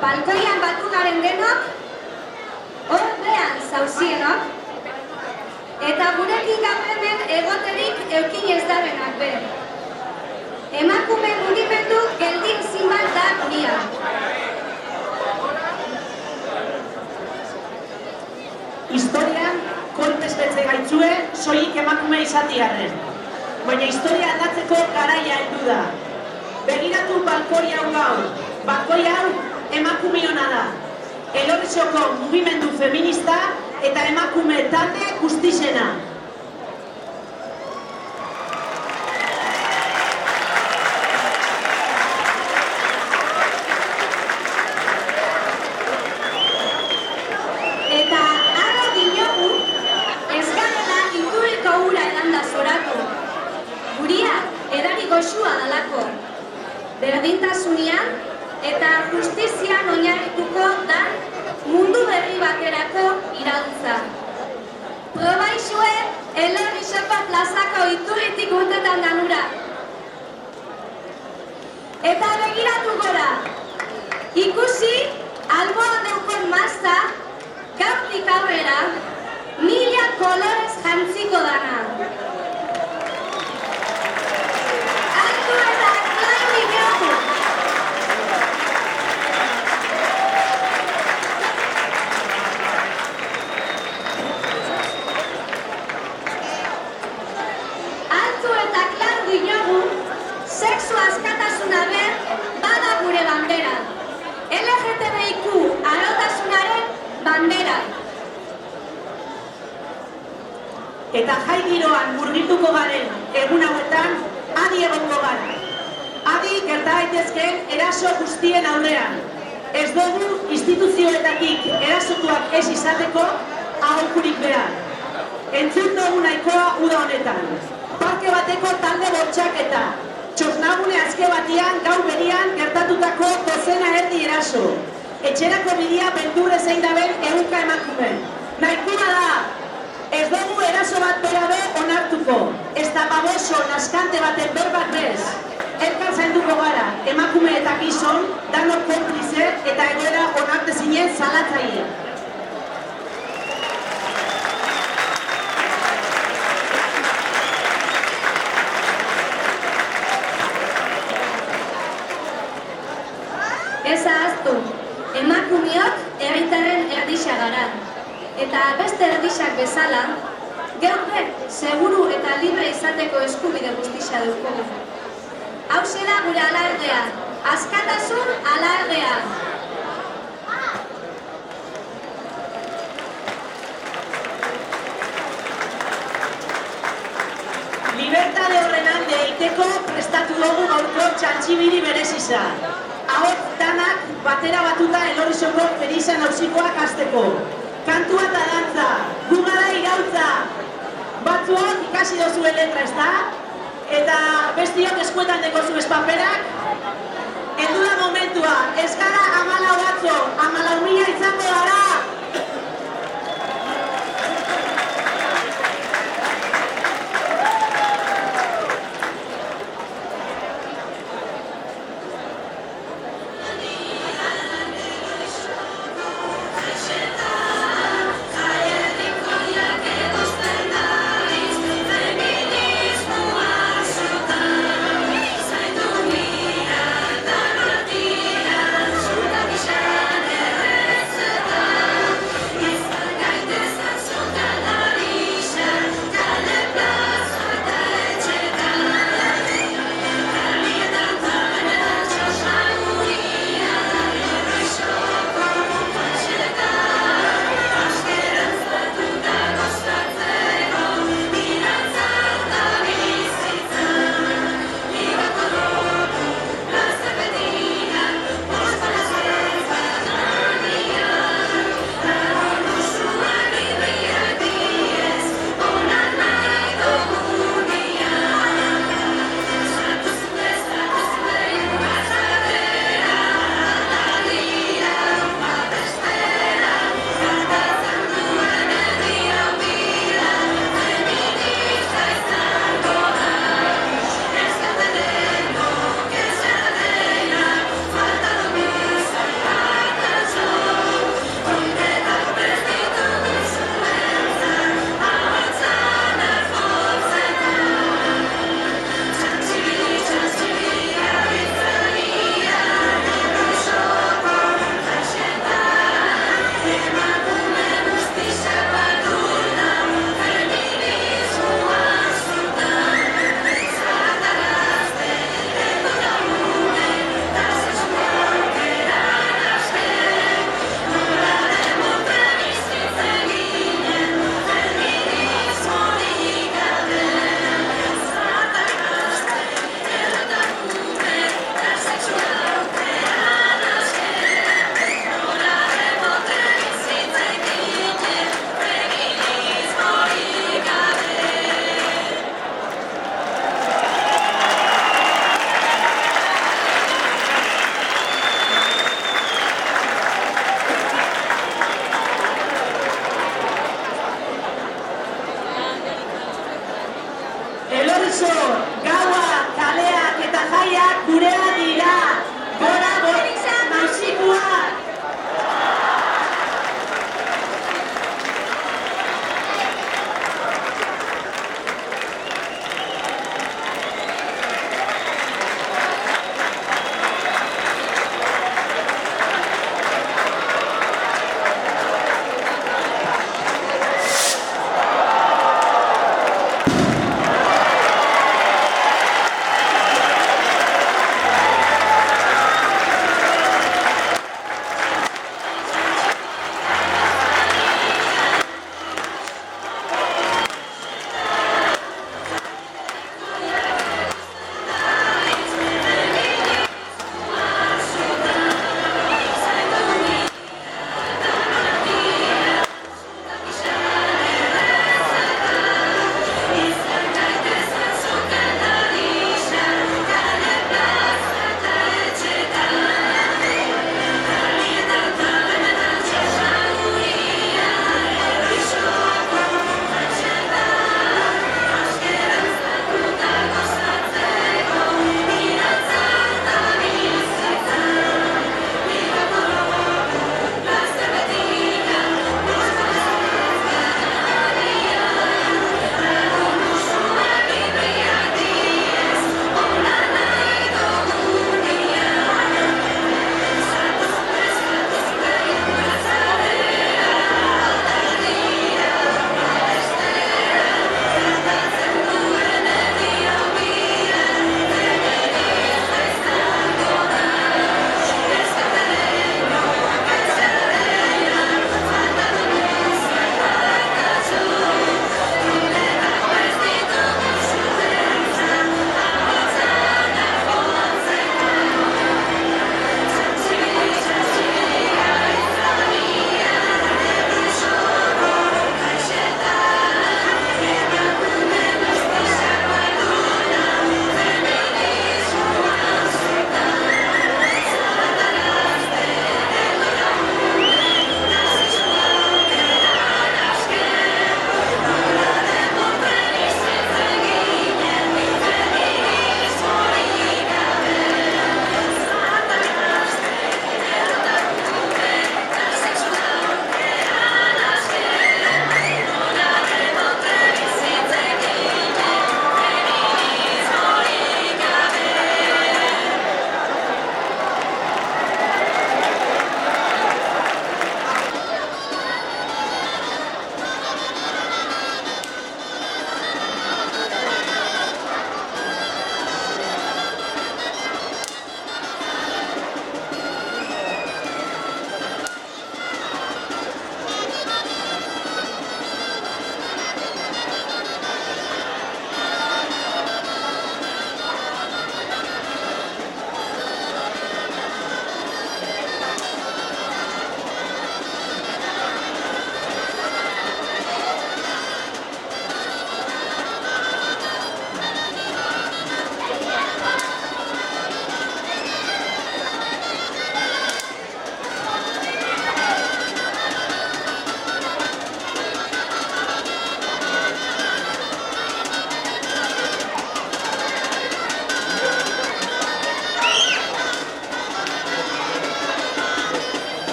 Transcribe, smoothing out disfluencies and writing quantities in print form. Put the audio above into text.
Balkoian batu garen denok, horrean zauzienok, eta gurekin gaur hemen egoterik eukin ez dabenak be. Emakume mugimendu unia. Historian, kolpez betze gaitzue, soilik emakume izatiarren. Baina historia aldatzeko garaia heldu da. Begiratu balkoi hau gaur. Balkoi hau emakumeona da. Elorrizoko mugimendu feminista eta emakume talde guztizena. Eta ara dinogu, ez garela iturriko ura elanda zoratu. Guria, edari goxua dalako. Berdintasunean eta justizian oinarrituko da mundu berri baterako iraultza. Proba izue, Elorrizoko plazako iturritik urtetan danura. Eta begiratu gora, ikusi alboan deukon mazta, gaurtik aurrera, 1000 kolorez jantziko dana. Altu eta klar dinogu! Altu eta klar dinogu, sexu askatasuna ber, bada gure bandera. LGTBIQ arotasunaren bandera. Eta jai giroan murgilduko garen egun hauetan, adi egongo gara. Adi gerta daitezkeen eraso guztien aurrean. Ez dugu instituzioetatik erasotuak ez izateko aholkurik behar. Entzun dugu nahikoa uda honetan. Parke bateko talde bortxaketa. Txosnagune azke batian gaur berian gertatutako dozena erdi eraso. Etxerako bidea beldur ezein daben ehunka emakumen. Nahikoa da! Ez dugu eraso bat bera be onartuko. Ez da baboso naskante baten berbak bez. Elkar zainduko gara, emakume eta gizon, danok konplize eta egoera onartezinen salatzaile. Ez ahaztu, emakumeok herritarren erdisa gara. Eta beste erdisak bezala, geure seguru eta libre izateko eskubide guztia dugu. Hauxe da gure alardea, askatasun alardea. Libertade horren alde egiteko prestatu dugu gaurko txantxibiri bereziza. Hauek danak batera batuta Elorrizoko Felizan auzikoak hasteko. Kantua eta dantza, gu gara iraultza. Batzuak ikasi dozuen letra, ezta? Eta bestiok eskuetan dekozu espaperak. Heldu da momentua, ez gara